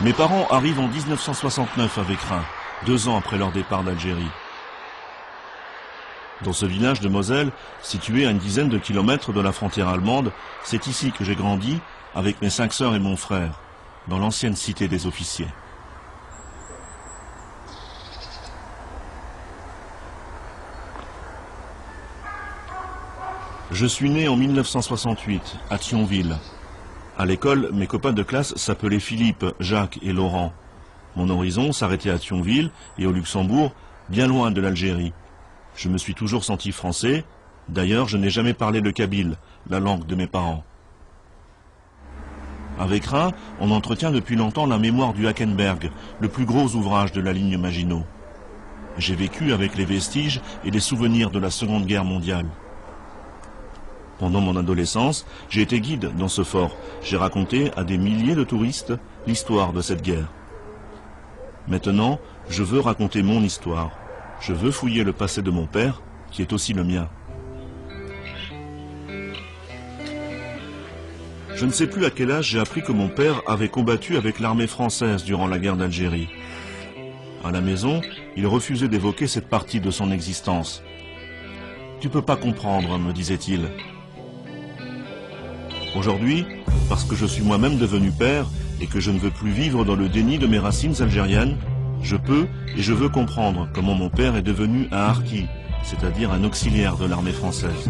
Mes parents arrivent en 1969 à Vécrin, 2 ans après leur départ d'Algérie. Dans ce village de Moselle, situé à une dizaine de kilomètres de la frontière allemande, c'est ici que j'ai grandi avec mes 5 sœurs et mon frère, dans l'ancienne cité des officiers. Je suis né en 1968, à Thionville. À l'école, mes copains de classe s'appelaient Philippe, Jacques et Laurent. Mon horizon s'arrêtait à Thionville et au Luxembourg, bien loin de l'Algérie. Je me suis toujours senti français. D'ailleurs, je n'ai jamais parlé le kabyle, la langue de mes parents. À Vécrin, on entretient depuis longtemps la mémoire du Hackenberg, le plus gros ouvrage de la ligne Maginot. J'ai vécu avec les vestiges et les souvenirs de la Seconde Guerre mondiale. Pendant mon adolescence, j'ai été guide dans ce fort. J'ai raconté à des milliers de touristes l'histoire de cette guerre. Maintenant, je veux raconter mon histoire. Je veux fouiller le passé de mon père, qui est aussi le mien. Je ne sais plus à quel âge j'ai appris que mon père avait combattu avec l'armée française durant la guerre d'Algérie. À la maison, il refusait d'évoquer cette partie de son existence. « Tu peux pas comprendre », me disait-il. Aujourd'hui, parce que je suis moi-même devenu père et que je ne veux plus vivre dans le déni de mes racines algériennes, je peux et je veux comprendre comment mon père est devenu un harki, c'est-à-dire un auxiliaire de l'armée française.